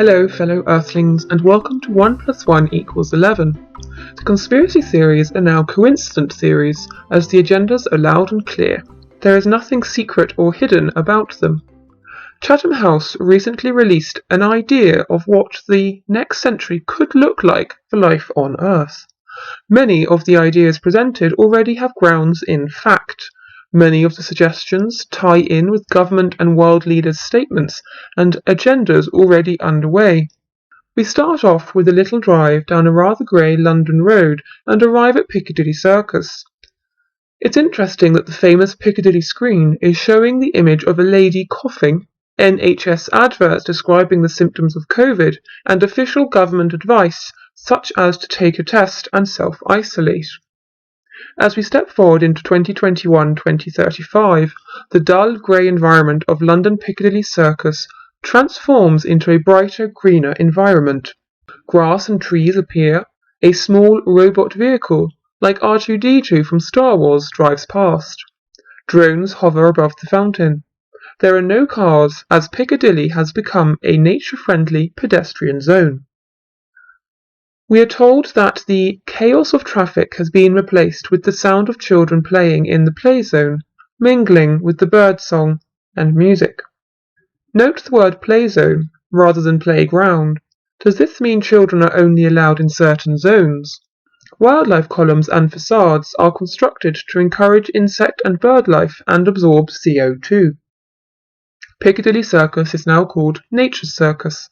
Hello fellow Earthlings and welcome to 1 + 1 = 11. The conspiracy theories are now coincident theories as the agendas are loud and clear. There is nothing secret or hidden about them. Chatham House recently released an idea of what the next century could look like for life on Earth. Many of the ideas presented already have grounds in fact. Many of the suggestions tie in with government and world leaders' statements and agendas already underway. We start off with a little drive down a rather grey London road and arrive at Piccadilly Circus. It's interesting that the famous Piccadilly screen is showing the image of a lady coughing, NHS adverts describing the symptoms of COVID, and official government advice such as to take a test and self-isolate. As we step forward into 2021-2035, the dull grey environment of London Piccadilly Circus transforms into a brighter, greener environment. Grass and trees appear, a small robot vehicle, like R2-D2 from Star Wars, drives past. Drones hover above the fountain. There are no cars, as Piccadilly has become a nature-friendly pedestrian zone. We are told that the chaos of traffic has been replaced with the sound of children playing in the play zone, mingling with the birdsong and music. Note the word play zone rather than playground. Does this mean children are only allowed in certain zones? Wildlife columns and facades are constructed to encourage insect and bird life and absorb CO2. Piccadilly Circus is now called Nature's Circus.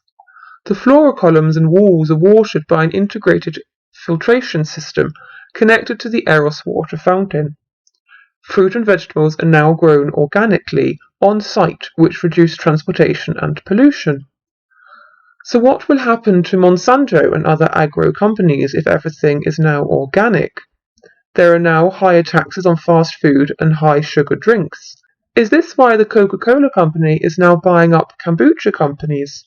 The flora columns and walls are watered by an integrated filtration system connected to the Eros water fountain. Fruit and vegetables are now grown organically on site, which reduce transportation and pollution. So what will happen to Monsanto and other agro companies if everything is now organic? There are now higher taxes on fast food and high sugar drinks. Is this why the Coca-Cola company is now buying up kombucha companies?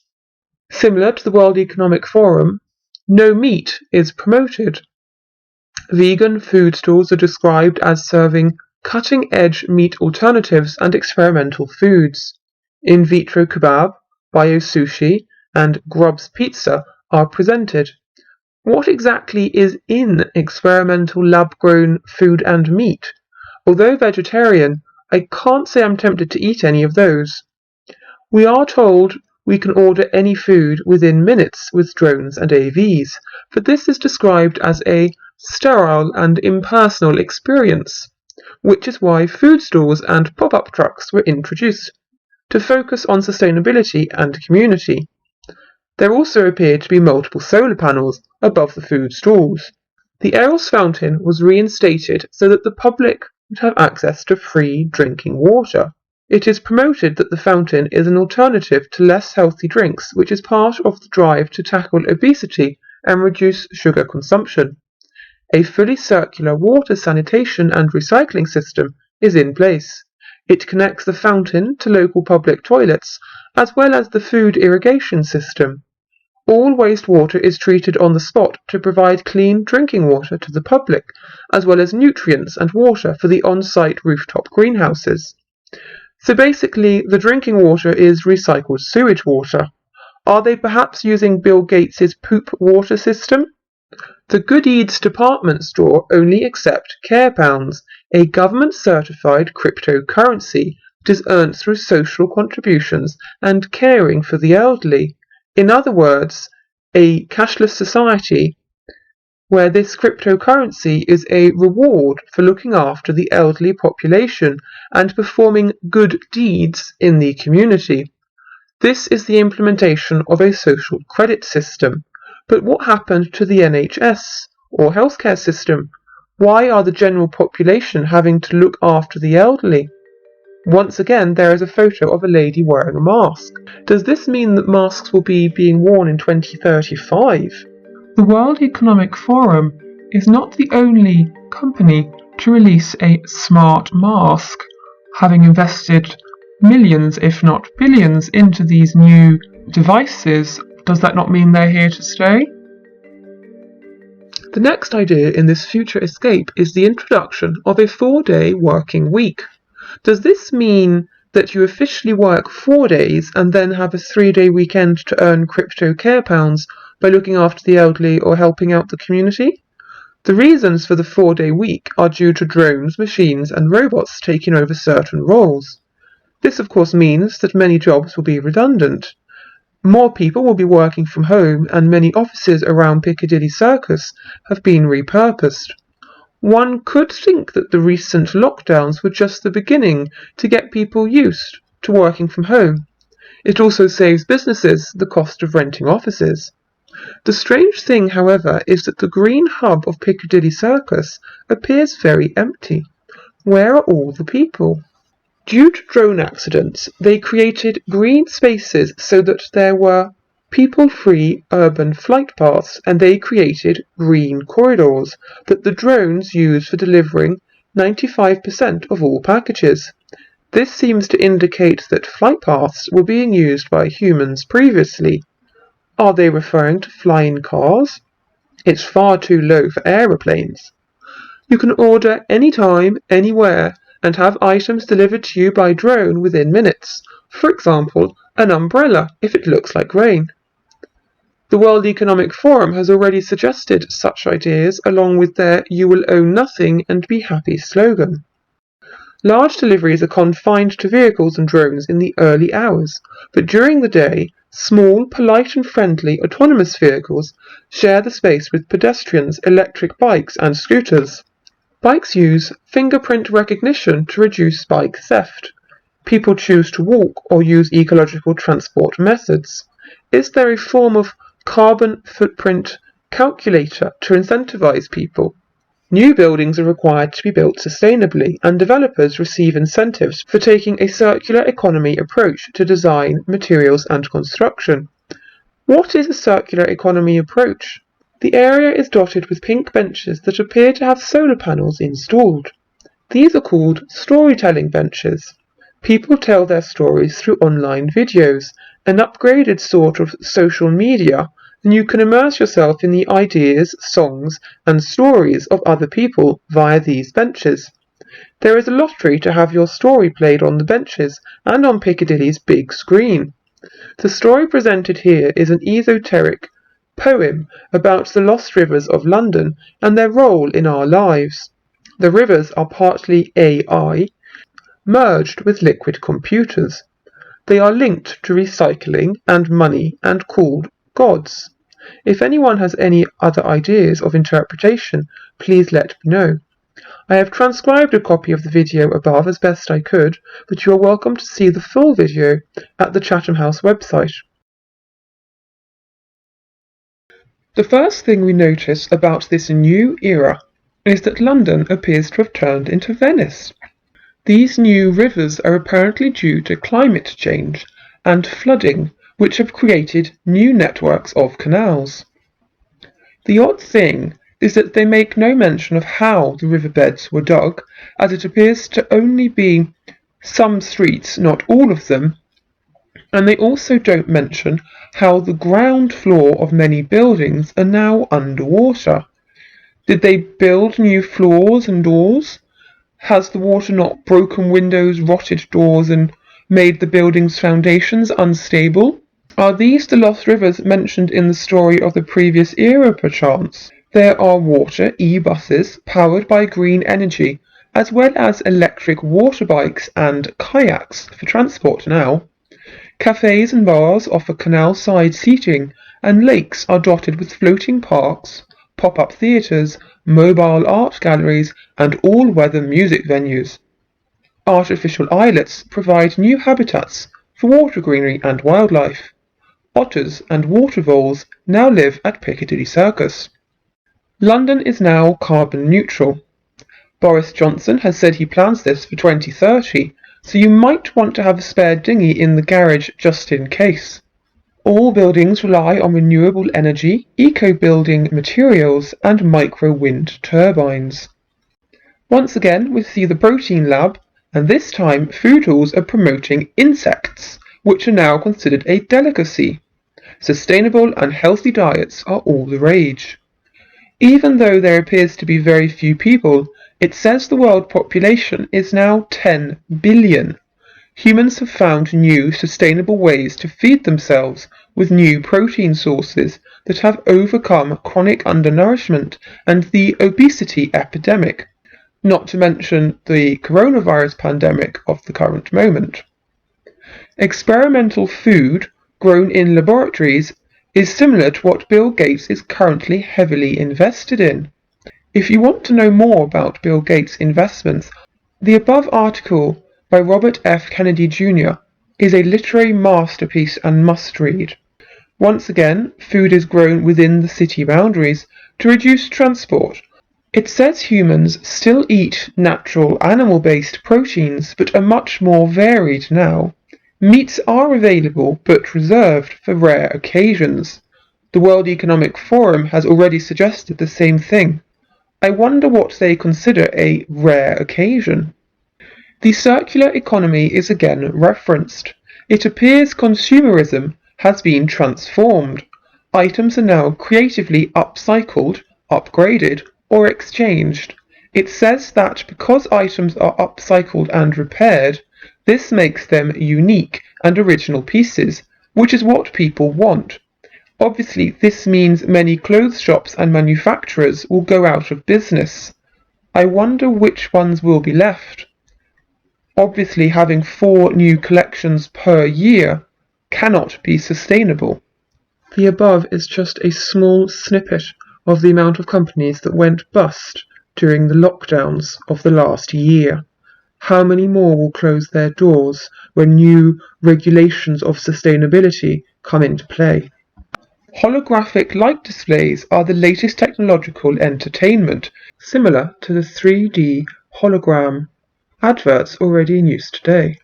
Similar to the World Economic Forum, no meat is promoted. Vegan food stalls are described as serving cutting-edge meat alternatives and experimental foods. In vitro kebab, bio sushi, and Grub's pizza are presented. What exactly is in experimental lab-grown food and meat? Although vegetarian, I can't say I'm tempted to eat any of those. We are told we can order any food within minutes with drones and AVs, but this is described as a sterile and impersonal experience, which is why food stalls and pop-up trucks were introduced, to focus on sustainability and community. There also appeared to be multiple solar panels above the food stalls. The Eros fountain was reinstated so that the public would have access to free drinking water. It is promoted that the fountain is an alternative to less healthy drinks, which is part of the drive to tackle obesity and reduce sugar consumption. A fully circular water sanitation and recycling system is in place. It connects the fountain to local public toilets, as well as the food irrigation system. All wastewater is treated on the spot to provide clean drinking water to the public, as well as nutrients and water for the on-site rooftop greenhouses. So basically, the drinking water is recycled sewage water. Are they perhaps using Bill Gates' poop water system? The Good Eats department store only accept Care Pounds, a government-certified cryptocurrency that is earned through social contributions and caring for the elderly. In other words, a cashless society where this cryptocurrency is a reward for looking after the elderly population and performing good deeds in the community. This is the implementation of a social credit system. But what happened to the NHS or healthcare system? Why are the general population having to look after the elderly? Once again, there is a photo of a lady wearing a mask. Does this mean that masks will be being worn in 2035? The World Economic Forum is not the only company to release a smart mask, having invested millions, if not billions, into these new devices. Does that not mean they're here to stay? The next idea in this Futurescape is the introduction of a 4-day working week. Does this mean that you officially work 4 days and then have a 3-day weekend to earn crypto care pounds by looking after the elderly or helping out the community. The reasons for the 4-day week are due to drones, machines and robots taking over certain roles. This of course means that many jobs will be redundant. More people will be working from home and many offices around Piccadilly Circus have been repurposed. One could think that the recent lockdowns were just the beginning to get people used to working from home. It also saves businesses the cost of renting offices. The strange thing, however, is that the green hub of Piccadilly Circus appears very empty. Where are all the people? Due to drone accidents, they created green spaces so that there were people-free urban flight paths, and they created green corridors that the drones use for delivering 95% of all packages. This seems to indicate that flight paths were being used by humans previously. Are they referring to flying cars? It's far too low for aeroplanes. You can order anytime, anywhere, and have items delivered to you by drone within minutes. For example, an umbrella if it looks like rain. The World Economic Forum has already suggested such ideas along with their "You will own nothing and be happy" slogan. Large deliveries are confined to vehicles and drones in the early hours, but during the day, small, polite and friendly autonomous vehicles share the space with pedestrians, electric bikes and scooters. Bikes use fingerprint recognition to reduce bike theft. People choose to walk or use ecological transport methods. Is there a form of carbon footprint calculator to incentivize people? New buildings are required to be built sustainably, and developers receive incentives for taking a circular economy approach to design, materials and construction. What is a circular economy approach? The area is dotted with pink benches that appear to have solar panels installed. These are called storytelling benches. People tell their stories through online videos, an upgraded sort of social media, and you can immerse yourself in the ideas, songs, and stories of other people via these benches. There is a lottery to have your story played on the benches and on Piccadilly's big screen. The story presented here is an esoteric poem about the lost rivers of London and their role in our lives. The rivers are partly AI, merged with liquid computers. They are linked to recycling and money and called gods. If anyone has any other ideas of interpretation, please let me know. I have transcribed a copy of the video above as best I could, but you are welcome to see the full video at the Chatham House website. The first thing we notice about this new era is that London appears to have turned into Venice. These new rivers are apparently due to climate change and flooding, which have created new networks of canals. The odd thing is that they make no mention of how the riverbeds were dug, as it appears to only be some streets, not all of them, and they also don't mention how the ground floor of many buildings are now underwater. Did they build new floors and doors? Has the water not broken windows, rotted doors, and made the building's foundations unstable? Are these the lost rivers mentioned in the story of the previous era, perchance? There are water e-buses powered by green energy, as well as electric water bikes and kayaks for transport now. Cafes and bars offer canal-side seating, and lakes are dotted with floating parks, pop-up theatres, mobile art galleries, and all-weather music venues. Artificial islets provide new habitats for water greenery and wildlife. Otters and water voles now live at Piccadilly Circus. London is now carbon neutral. Boris Johnson has said he plans this for 2030, so you might want to have a spare dinghy in the garage just in case. All buildings rely on renewable energy, eco-building materials, and micro-wind turbines. Once again, we see the protein lab, and this time Foodles are promoting insects, which are now considered a delicacy. Sustainable and healthy diets are all the rage. Even though there appears to be very few people, it says the world population is now 10 billion. Humans have found new, sustainable ways to feed themselves with new protein sources that have overcome chronic undernourishment and the obesity epidemic, not to mention the coronavirus pandemic of the current moment. Experimental food grown in laboratories is similar to what Bill Gates is currently heavily invested in. If you want to know more about Bill Gates' investments, the above article by Robert F. Kennedy Jr. is a literary masterpiece and must read. Once again, food is grown within the city boundaries to reduce transport. It says humans still eat natural animal-based proteins but are much more varied now. Meats are available but reserved for rare occasions. The World Economic Forum has already suggested the same thing. I wonder what they consider a rare occasion. The circular economy is again referenced. It appears consumerism has been transformed. Items are now creatively upcycled, upgraded, or exchanged. It says that because items are upcycled and repaired, this makes them unique and original pieces, which is what people want. Obviously, this means many clothes shops and manufacturers will go out of business. I wonder which ones will be left. Obviously, having 4 new collections per year cannot be sustainable. The above is just a small snippet of the amount of companies that went bust during the lockdowns of the last year. How many more will close their doors when new regulations of sustainability come into play? Holographic light displays are the latest technological entertainment, similar to the 3D hologram adverts already in use today.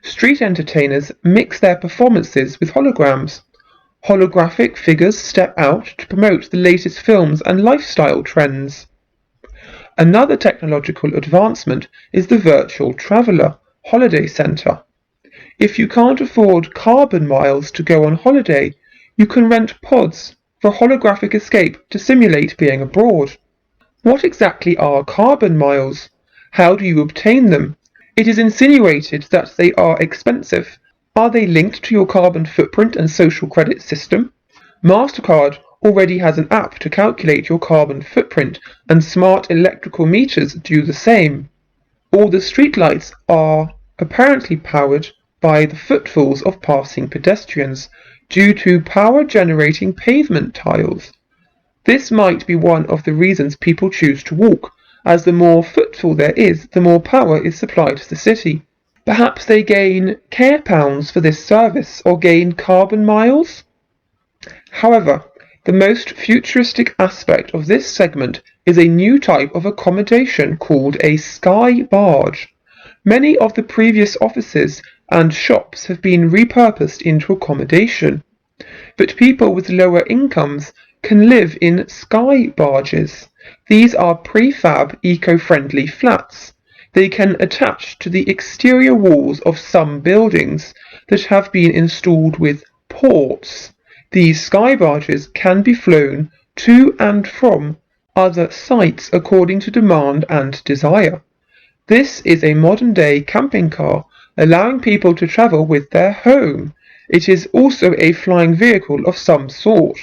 Street entertainers mix their performances with holograms. Holographic figures step out to promote the latest films and lifestyle trends. Another technological advancement is the virtual traveller holiday centre. If you can't afford carbon miles to go on holiday, you can rent pods for holographic escape to simulate being abroad. What exactly are carbon miles? How do you obtain them? It is insinuated that they are expensive. Are they linked to your carbon footprint and social credit system? MasterCard already has an app to calculate your carbon footprint, and smart electrical meters do the same. All the streetlights are apparently powered by the footfalls of passing pedestrians due to power-generating pavement tiles. This might be one of the reasons people choose to walk, as the more footfall there is, the more power is supplied to the city. Perhaps they gain care pounds for this service, or gain carbon miles? However, the most futuristic aspect of this segment is a new type of accommodation called a sky barge. Many of the previous offices and shops have been repurposed into accommodation, but people with lower incomes can live in sky barges. These are prefab eco-friendly flats. They can attach to the exterior walls of some buildings that have been installed with ports. These sky barges can be flown to and from other sites according to demand and desire. This is a modern-day camping car, allowing people to travel with their home. It is also a flying vehicle of some sort.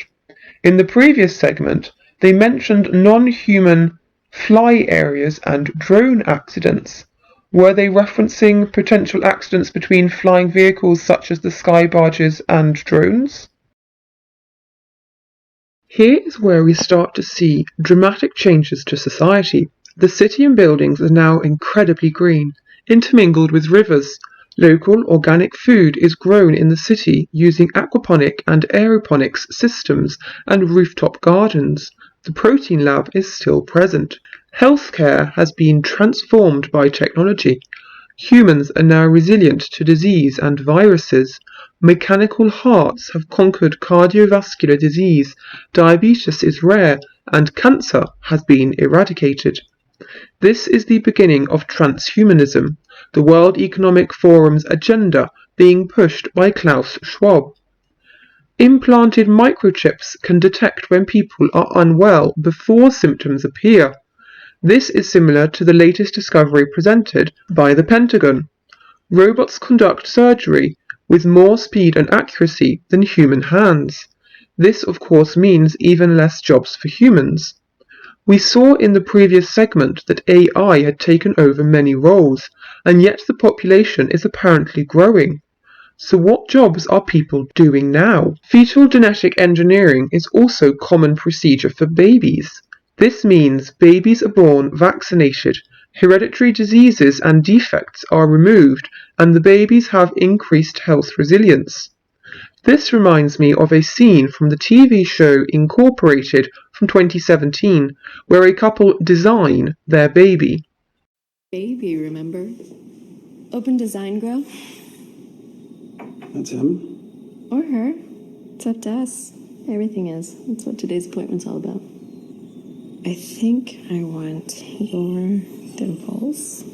In the previous segment, they mentioned non-human fly areas and drone accidents. Were they referencing potential accidents between flying vehicles such as the sky barges and drones? Here is where we start to see dramatic changes to society. The city and buildings are now incredibly green, intermingled with rivers. Local organic food is grown in the city using aquaponic and aeroponics systems and rooftop gardens. The protein lab is still present. Healthcare has been transformed by technology. Humans are now resilient to disease and viruses. Mechanical hearts have conquered cardiovascular disease. Diabetes is rare, and cancer has been eradicated. This is the beginning of transhumanism, the World Economic Forum's agenda being pushed by Klaus Schwab. Implanted microchips can detect when people are unwell before symptoms appear. This is similar to the latest discovery presented by the Pentagon. Robots conduct surgery with more speed and accuracy than human hands. This, of course, means even less jobs for humans. We saw in the previous segment that AI had taken over many roles, and yet the population is apparently growing. So what jobs are people doing now? Fetal genetic engineering is also common procedure for babies. This means babies are born vaccinated, hereditary diseases and defects are removed, and the babies have increased health resilience. This reminds me of a scene from the TV show Incorporated from 2017, where a couple design their baby. Baby, remember? Open Design Grow? That's him? Or her. It's up to us. Everything is. That's what today's appointment's all about. I think I want your dimples.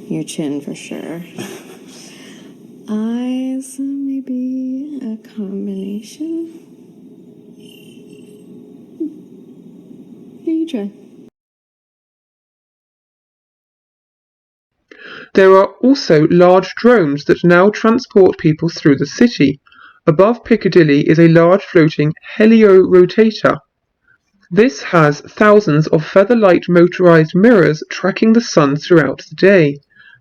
Your chin for sure. Eyes, maybe a combination. Here, you try. There are also large drones that now transport people through the city. Above Piccadilly is a large floating helio-rotator. This has thousands of feather-light motorized mirrors tracking the sun throughout the day.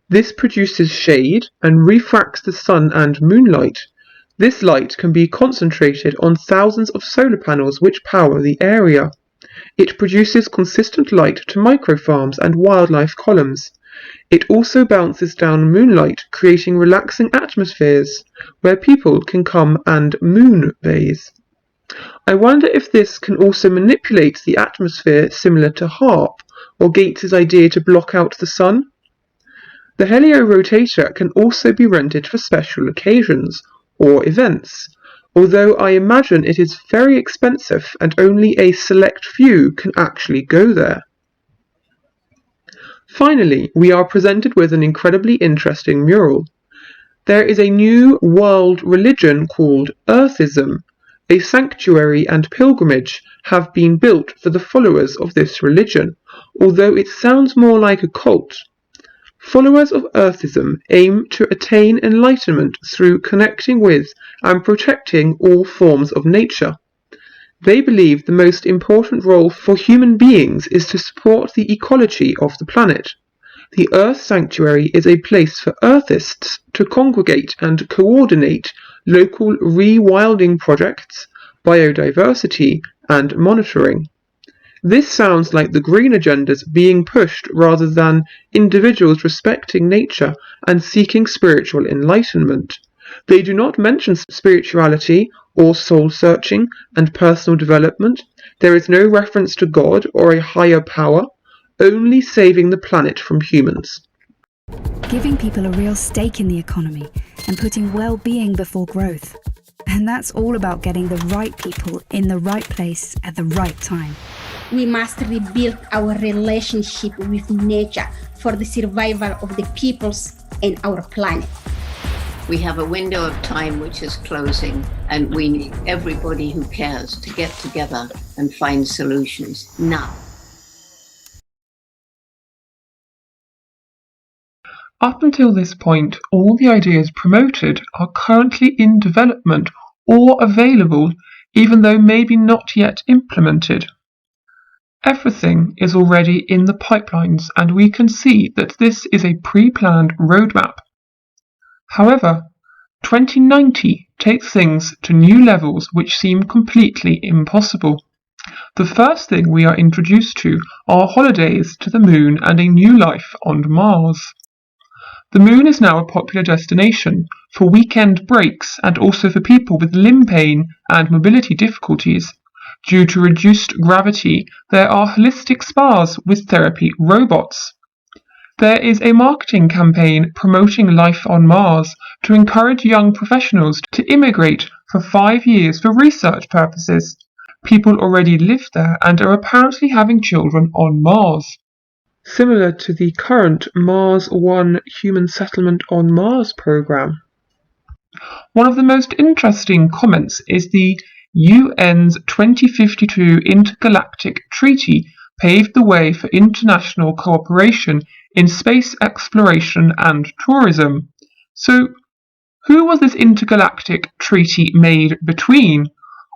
This produces shade and refracts the sun and moonlight. This light can be concentrated on thousands of solar panels which power the area. It produces consistent light to microfarms and wildlife columns. It also bounces down moonlight, creating relaxing atmospheres where people can come and moonbathe. I wonder if this can also manipulate the atmosphere similar to HAARP, or Gates's idea to block out the sun. The helio-rotator can also be rented for special occasions or events, although I imagine it is very expensive and only a select few can actually go there. Finally, we are presented with an incredibly interesting mural. There is a new world religion called Earthism. A sanctuary and pilgrimage have been built for the followers of this religion, although it sounds more like a cult. Followers of Earthism aim to attain enlightenment through connecting with and protecting all forms of nature. They believe the most important role for human beings is to support the ecology of the planet. The Earth Sanctuary is a place for Earthists to congregate and coordinate local rewilding projects, biodiversity, and monitoring. This sounds like the green agendas being pushed rather than individuals respecting nature and seeking spiritual enlightenment. They do not mention spirituality or soul-searching and personal development. There is no reference to God or a higher power, only saving the planet from humans. Giving people a real stake in the economy and putting well-being before growth. And that's all about getting the right people in the right place at the right time. We must rebuild our relationship with nature for the survival of the peoples and our planet. We have a window of time which is closing, and we need everybody who cares to get together and find solutions now. Up until this point, all the ideas promoted are currently in development or available, even though maybe not yet implemented. Everything is already in the pipelines, and we can see that this is a pre-planned roadmap. However, 2090 takes things to new levels which seem completely impossible. The first thing we are introduced to are holidays to the moon and a new life on Mars. The moon is now a popular destination for weekend breaks and also for people with limb pain and mobility difficulties. Due to reduced gravity, there are holistic spas with therapy robots. There is a marketing campaign promoting life on Mars to encourage young professionals to immigrate for 5 years for research purposes. People already live there and are apparently having children on Mars. Similar to the current Mars One Human Settlement on Mars program. One of the most interesting comments is the UN's 2052 Intergalactic Treaty paved the way for international cooperation in space exploration and tourism. So, who was this intergalactic treaty made between?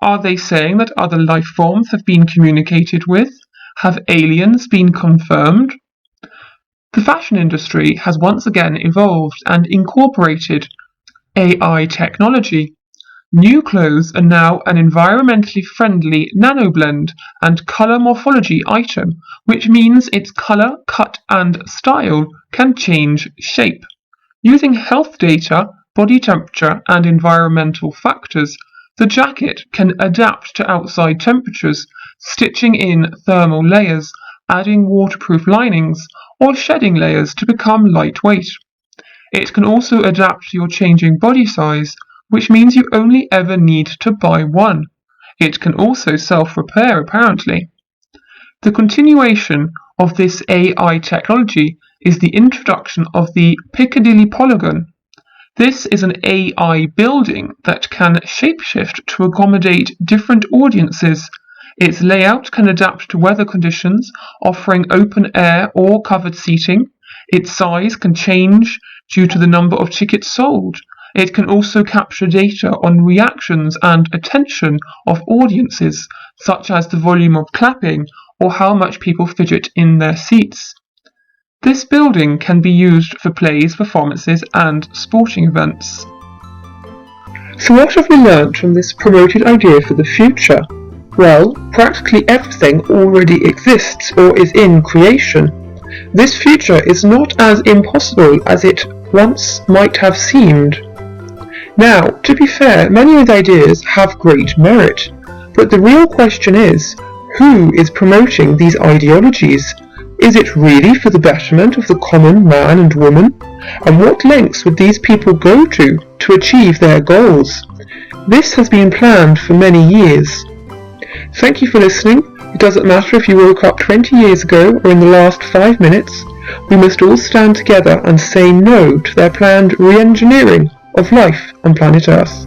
Are they saying that other life forms have been communicated with? Have aliens been confirmed? The fashion industry has once again evolved and incorporated AI technology. New clothes are now an environmentally friendly nanoblend and color morphology item, which means its color, cut, and style can change shape. Using health data, body temperature, and environmental factors, the jacket can adapt to outside temperatures, stitching in thermal layers, adding waterproof linings, or shedding layers to become lightweight. It can also adapt to your changing body size, which means you only ever need to buy one. It can also self-repair, apparently. The continuation of this AI technology is the introduction of the Piccadilly Polygon. This is an AI building that can shapeshift to accommodate different audiences. Its layout can adapt to weather conditions, offering open air or covered seating. Its size can change due to the number of tickets sold. It can also capture data on reactions and attention of audiences, such as the volume of clapping or how much people fidget in their seats. This building can be used for plays, performances, and sporting events. So what have we learnt from this promoted idea for the future? Well, practically everything already exists or is in creation. This future is not as impossible as it once might have seemed. Now, to be fair, many of the ideas have great merit, but the real question is, who is promoting these ideologies? Is it really for the betterment of the common man and woman? And what lengths would these people go to achieve their goals? This has been planned for many years. Thank you for listening. It doesn't matter if you woke up 20 years ago or in the last 5 minutes. We must all stand together and say no to their planned re-engineering of life on planet Earth.